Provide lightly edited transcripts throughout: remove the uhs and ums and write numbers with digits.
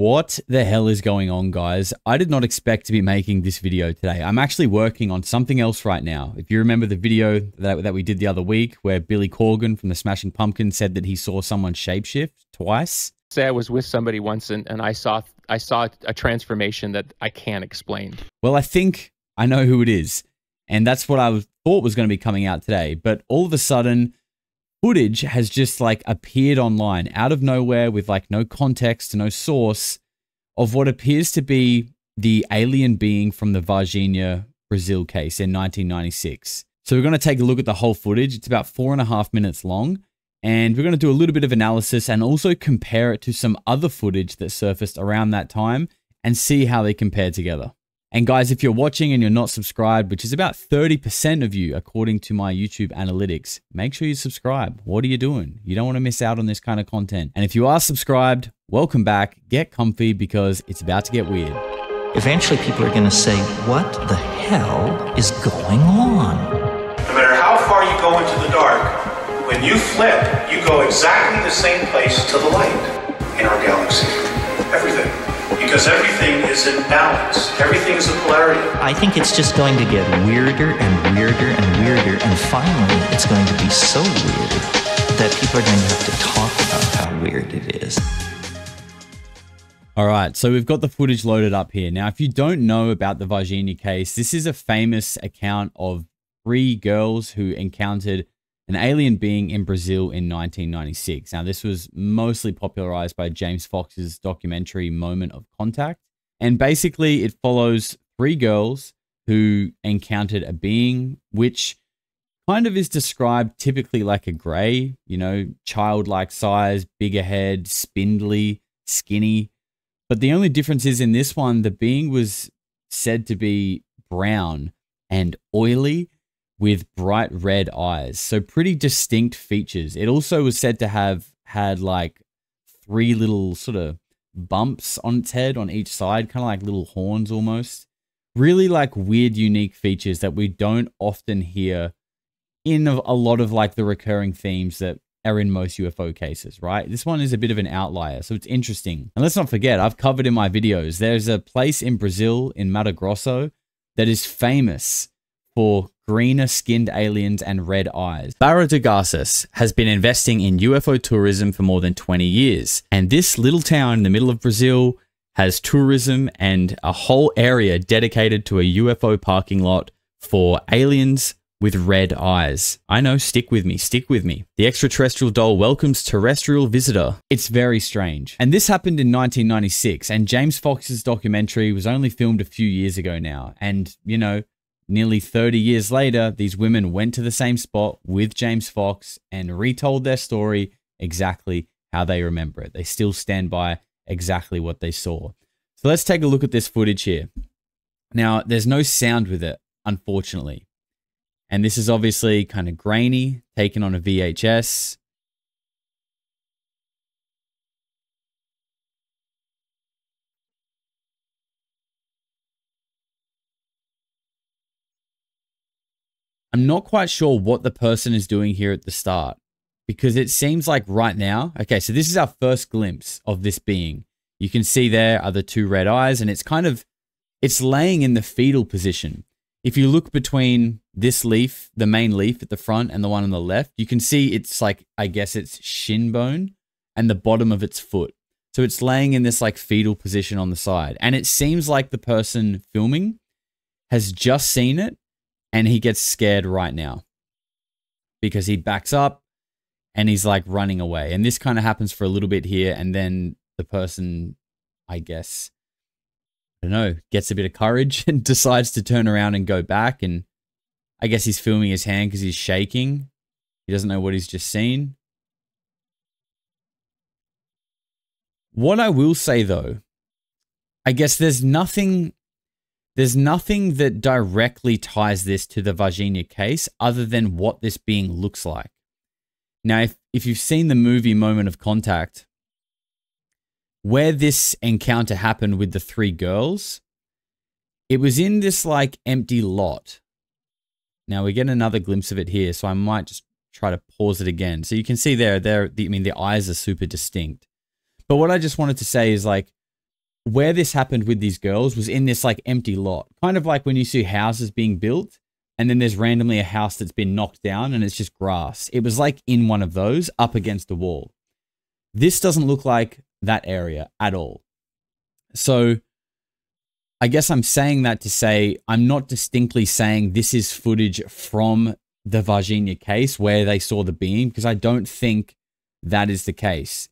What the hell is going on, guys? I did not expect to be making this video today. I'm actually working on something else right now. If you remember the video that we did the other week where Billy Corgan from the Smashing Pumpkins said that he saw someone shapeshift twice. Say I was with somebody once and I saw a transformation that I can't explain. Well, I think I know who it is. And that's what I thought was going to be coming out today. But all of a sudden, footage has just like appeared online out of nowhere with like no context, no source of what appears to be the alien being from the Varginha, Brazil case in 1996. So we're going to take a look at the whole footage. It's about 4.5 minutes long. And we're going to do a little bit of analysis and also compare it to some other footage that surfaced around that time and see how they compare together. And guys, if you're watching and you're not subscribed, which is about 30% of you according to my YouTube analytics, make sure you subscribe. What are you doing? You don't want to miss out on this kind of content. And if you are subscribed, welcome back. Get comfy because it's about to get weird. Eventually people are going to say, what the hell is going on? No matter how far you go into the dark, when you flip, you go exactly the same place to the light in our galaxy. Everything. Because everything is in balance. Everything is a polarity. I think it's just going to get weirder and weirder and weirder, and finally it's going to be so weird that people are going to have to talk about how weird it is. All right, so we've got the footage loaded up here. Now, if you don't know about the Varginha case, this is a famous account of 3 girls who encountered an alien being in Brazil in 1996. Now, this was mostly popularized by James Fox's documentary Moment of Contact. And basically, it follows 3 girls who encountered a being which kind of is described typically like a gray, you know, childlike size, bigger head, spindly, skinny. But the only difference is in this one, the being was said to be brown and oily, with bright red eyes. So pretty distinct features. It also was said to have had like 3 little sort of bumps on its head on each side, kind of like little horns almost. Really like weird, unique features that we don't often hear in a lot of like the recurring themes that are in most UFO cases, right? This one is a bit of an outlier, so it's interesting. And let's not forget, I've covered in my videos, there's a place in Brazil, in Mato Grosso, that is famous for greener skinned aliens and red eyes. Barra de Garças has been investing in UFO tourism for more than 20 years. And this little town in the middle of Brazil has tourism and a whole area dedicated to a UFO parking lot for aliens with red eyes. I know, stick with me, stick with me. The extraterrestrial doll welcomes terrestrial visitor. It's very strange. And this happened in 1996, and James Fox's documentary was only filmed a few years ago now. And, you know, nearly 30 years later, these women went to the same spot with James Fox and retold their story exactly how they remember it. They still stand by exactly what they saw. So let's take a look at this footage here. Now, there's no sound with it, unfortunately. And this is obviously kind of grainy, taken on a VHS. I'm not quite sure what the person is doing here at the start, because it seems like right now, okay, so this is our first glimpse of this being. You can see there are the 2 red eyes, and it's laying in the fetal position. If you look between this leaf, the main leaf at the front, and the one on the left, you can see it's like, I guess it's shin bone and the bottom of its foot. So it's laying in this like fetal position on the side. And it seems like the person filming has just seen it, and he gets scared right now because he backs up and he's like running away. And this kind of happens for a little bit here. And then the person, I guess, I don't know, gets a bit of courage and decides to turn around and go back. And I guess he's filming his hand because he's shaking. He doesn't know what he's just seen. What I will say though, I guess there's nothing that directly ties this to the Varginha case other than what this being looks like. Now, if you've seen the movie Moment of Contact, where this encounter happened with the 3 girls, it was in this like empty lot. Now we get another glimpse of it here, so I might just try to pause it again. So you can see the eyes are super distinct. But what I just wanted to say is like, where this happened with these girls was in this like empty lot, kind of like when you see houses being built and then there's randomly a house that's been knocked down and it's just grass. It was like in one of those up against a wall. This doesn't look like that area at all. So I guess I'm saying that to say I'm not distinctly saying this is footage from the Varginha case where they saw the beam, because I don't think that is the case.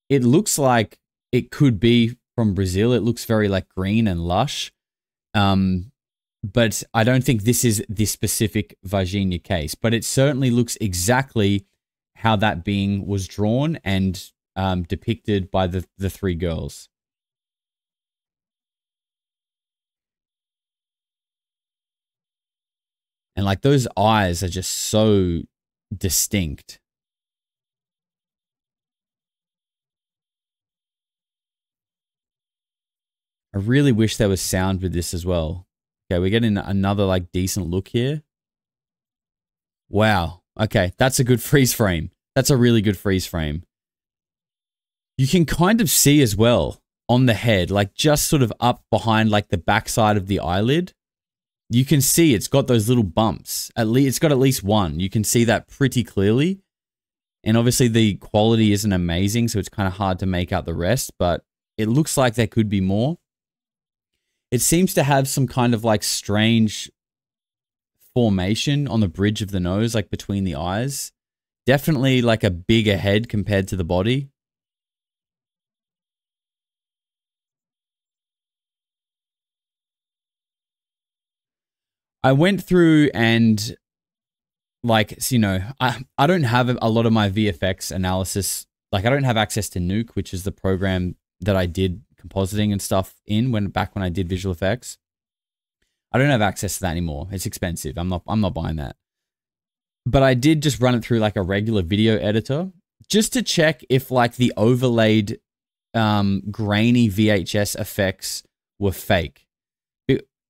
It looks like it could be from Brazil. It looks very like green and lush. But I don't think this is the specific Varginha case, but it certainly looks exactly how that being was drawn and depicted by the three girls. And like those eyes are just so distinct. I really wish there was sound with this as well. Okay, we're getting another like decent look here. Wow. Okay, that's a good freeze frame. That's a really good freeze frame. You can kind of see as well on the head, like just sort of up behind like the backside of the eyelid. You can see it's got those little bumps. At least it's got at least one. You can see that pretty clearly. And obviously the quality isn't amazing, so it's kind of hard to make out the rest, but it looks like there could be more. It seems to have some kind of like strange formation on the bridge of the nose, like between the eyes. Definitely like a bigger head compared to the body. I went through and like, you know, I don't have a lot of my VFX analysis. Like I don't have access to Nuke, which is the program that I did compositing and stuff in back when I did visual effects. I don't have access to that anymore. It's expensive. I'm not buying that. But I did just run it through like a regular video editor just to check if like the overlaid grainy VHS effects were fake.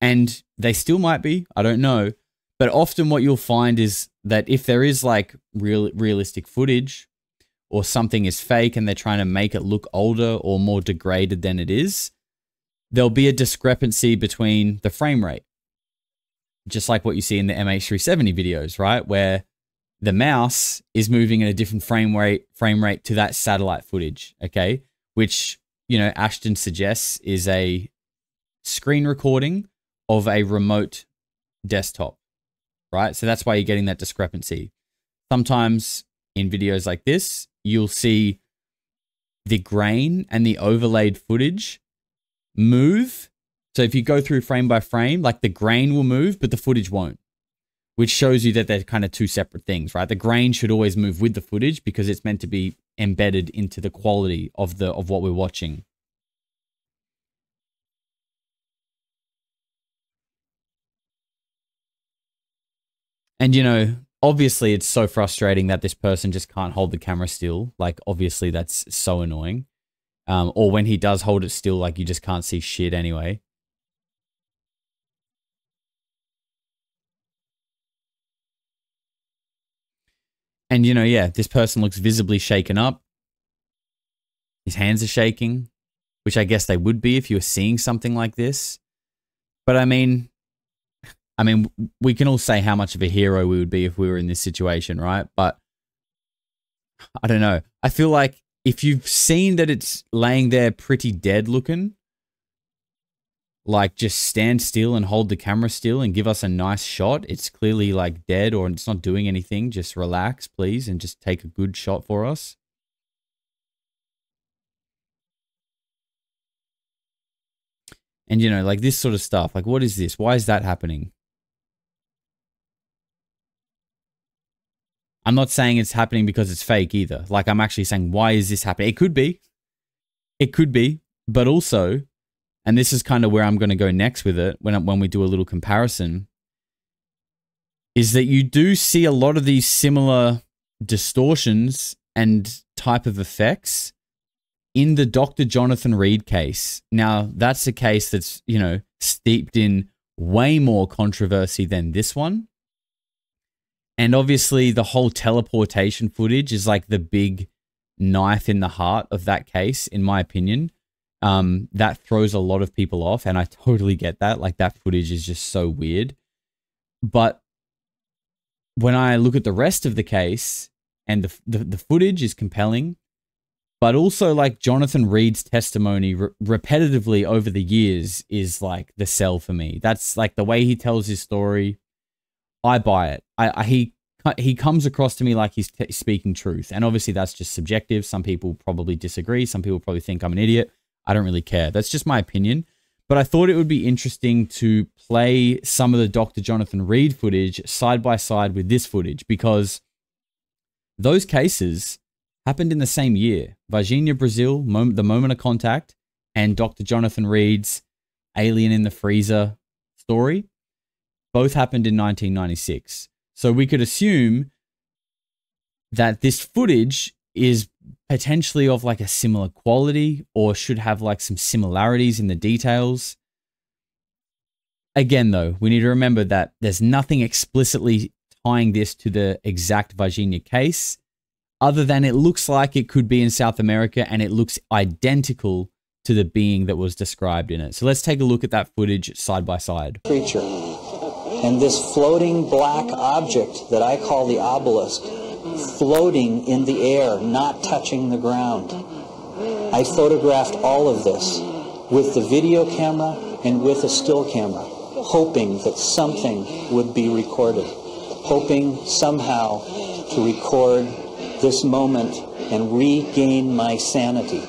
And they still might be, I don't know. But often what you'll find is that if there is like realistic footage or something is fake and they're trying to make it look older or more degraded than it is, there'll be a discrepancy between the frame rate. Just like what you see in the MH370 videos, right? Where the mouse is moving at a different frame rate to that satellite footage, okay? Which, you know, Ashton suggests is a screen recording of a remote desktop, right? So that's why you're getting that discrepancy. Sometimes in videos like this, you'll see the grain and the overlaid footage move. So if you go through frame by frame, like the grain will move, but the footage won't, which shows you that they're kind of two separate things, right? The grain should always move with the footage because it's meant to be embedded into the quality of what we're watching. And, you know, obviously it's so frustrating that this person just can't hold the camera still. Like, obviously that's so annoying. Or when he does hold it still, like you just can't see shit anyway. And, you know, yeah, this person looks visibly shaken up. His hands are shaking, which I guess they would be if you were seeing something like this. But I mean, we can all say how much of a hero we would be if we were in this situation, right? But I don't know. I feel like if you've seen that it's laying there pretty dead looking, like just stand still and hold the camera still and give us a nice shot. It's clearly like dead or it's not doing anything. Just relax, please, and just take a good shot for us. And, you know, like this sort of stuff, like what is this? Why is that happening? I'm not saying it's happening because it's fake either. Like I'm actually saying, why is this happening? It could be, but also, and this is kind of where I'm going to go next with it when we do a little comparison, is that you do see a lot of these similar distortions and type of effects in the Dr. Jonathan Reed case. Now, that's a case that's, you know, steeped in way more controversy than this one. And obviously the whole teleportation footage is like the big knife in the heart of that case, in my opinion. that throws a lot of people off, and I totally get that. Like, that footage is just so weird. But when I look at the rest of the case, and the footage is compelling, but also like Jonathan Reed's testimony repetitively over the years is like the sell for me. That's like the way he tells his story. I buy it. He comes across to me like he's speaking truth. And obviously that's just subjective. Some people probably disagree. Some people probably think I'm an idiot. I don't really care. That's just my opinion. But I thought it would be interesting to play some of the Dr. Jonathan Reed footage side by side with this footage, because those cases happened in the same year. Varginha, Brazil, the moment of contact, and Dr. Jonathan Reed's alien in the freezer story both happened in 1996. So we could assume that this footage is potentially of like a similar quality, or should have like some similarities in the details. Again, though, we need to remember that there's nothing explicitly tying this to the exact Varginha case, other than it looks like it could be in South America, and it looks identical to the being that was described in it. So let's take a look at that footage side by side. Creature. And this floating black object that I call the obelisk, floating in the air, not touching the ground. I photographed all of this with the video camera and with a still camera, hoping that something would be recorded, hoping somehow to record this moment and regain my sanity.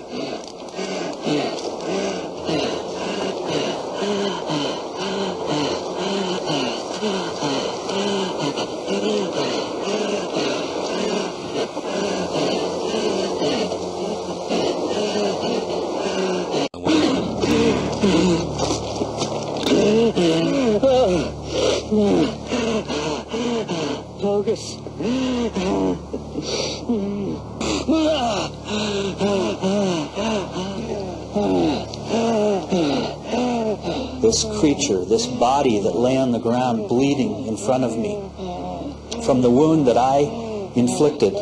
Focus. This creature, this body that lay on the ground bleeding in front of me, from the wound that I inflicted,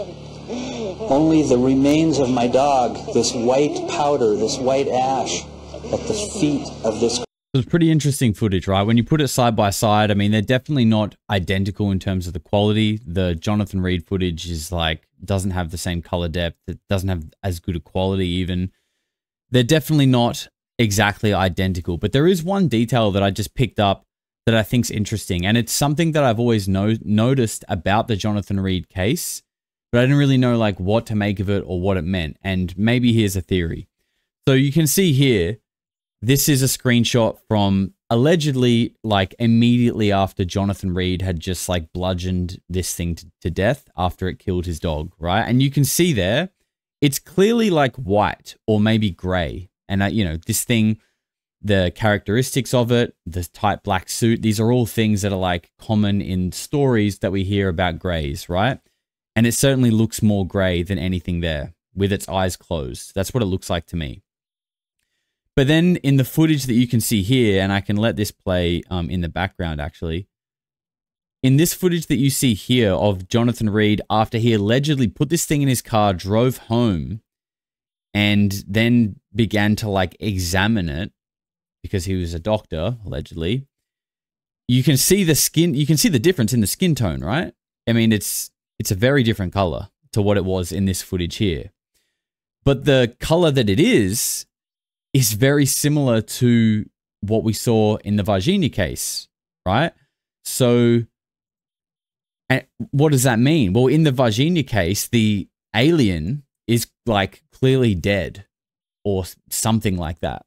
only the remains of my dog, this white powder, this white ash at the feet of this. It was pretty interesting footage, right? When you put it side by side, I mean, they're definitely not identical in terms of the quality. The Jonathan Reed footage is like, doesn't have the same color depth. It doesn't have as good a quality even. They're definitely not exactly identical, but there is one detail that I just picked up that I think's interesting. And it's something that I've always noticed about the Jonathan Reed case, but I didn't really know like what to make of it or what it meant. And maybe here's a theory. So you can see here, this is a screenshot from allegedly like immediately after Jonathan Reed had just like bludgeoned this thing to death after it killed his dog, right? And you can see there, it's clearly like white or maybe gray. And you know, this thing, the characteristics of it, the tight black suit, these are all things that are like common in stories that we hear about grays, right? And it certainly looks more gray than anything there with its eyes closed. That's what it looks like to me. But then in the footage that you can see here, and I can let this play in the background actually, in this footage that you see here of Jonathan Reed after he allegedly put this thing in his car, drove home, and then began to like examine it because he was a doctor, allegedly, you can see the skin, you can see the difference in the skin tone, right? I mean, it's a very different color to what it was in this footage here. But the color that it is very similar to what we saw in the Varginha case, right? So, and what does that mean? Well, in the Varginha case, the alien is like clearly dead or something like that.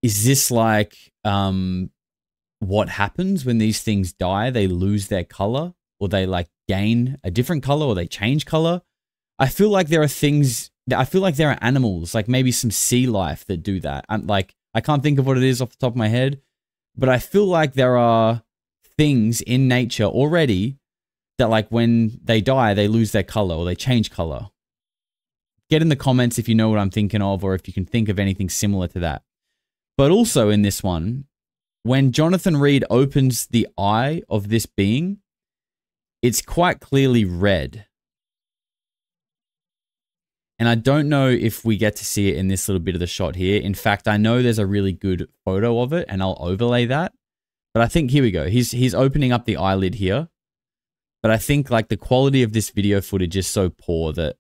Is this like what happens when these things die? They lose their color, or they like gain a different color, or they change color? I feel like there are things, I feel like there are animals, like maybe some sea life that do that. I can't think of what it is off the top of my head, but I feel like there are things in nature already that like when they die, they lose their color or they change color. Get in the comments if you know what I'm thinking of, or if you can think of anything similar to that. But also in this one, when Jonathan Reed opens the eye of this being, it's quite clearly red. And I don't know if we get to see it in this little bit of the shot here. In fact, I know there's a really good photo of it, and I'll overlay that. But I think, here we go. He's opening up the eyelid here. But I think like the quality of this video footage is so poor that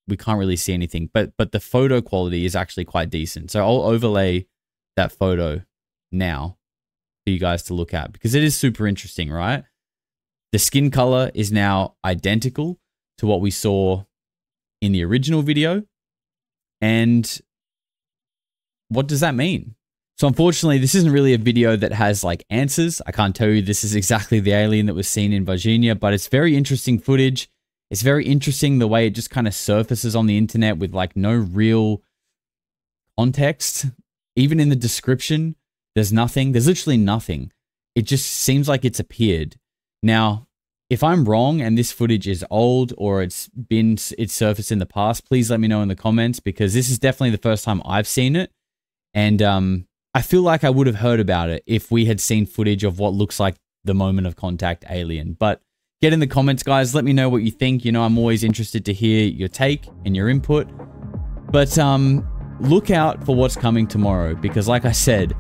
we can't really see anything. But the photo quality is actually quite decent. So I'll overlay that photo now for you guys to look at, because it is super interesting, right? The skin color is now identical to what we saw in the original video. And what does that mean? So unfortunately, this isn't really a video that has like answers. I can't tell you this is exactly the alien that was seen in Varginha, but it's very interesting footage. It's very interesting the way it just kind of surfaces on the internet with like no real context. Even in the description, there's nothing. There's literally nothing. It just seems like it's appeared. Now, if I'm wrong and this footage is old or it's surfaced in the past, please let me know in the comments, because this is definitely the first time I've seen it. And I feel like I would have heard about it if we had seen footage of what looks like the moment of contact alien. But get in the comments, guys. Let me know what you think. You know, I'm always interested to hear your take and your input. But look out for what's coming tomorrow, because like I said,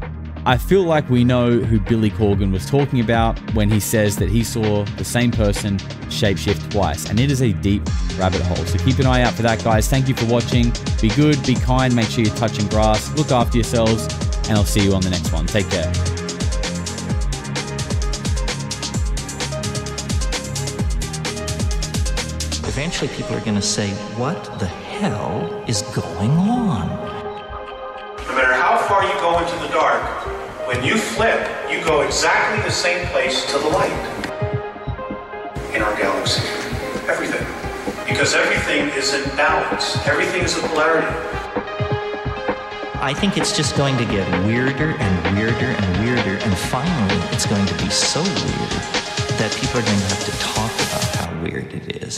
I feel like we know who Billy Corgan was talking about when he says that he saw the same person shapeshift twice, and it is a deep rabbit hole. So keep an eye out for that, guys. Thank you for watching. Be good, be kind, make sure you're touching grass, look after yourselves, and I'll see you on the next one. Take care. Eventually people are going to say, what the hell is going on? No matter how far you go into the dark, when you flip, you go exactly the same place to the light in our galaxy. Everything. Because everything is in balance. Everything is a polarity. I think it's just going to get weirder and weirder and weirder, and finally it's going to be so weird that people are going to have to talk about how weird it is.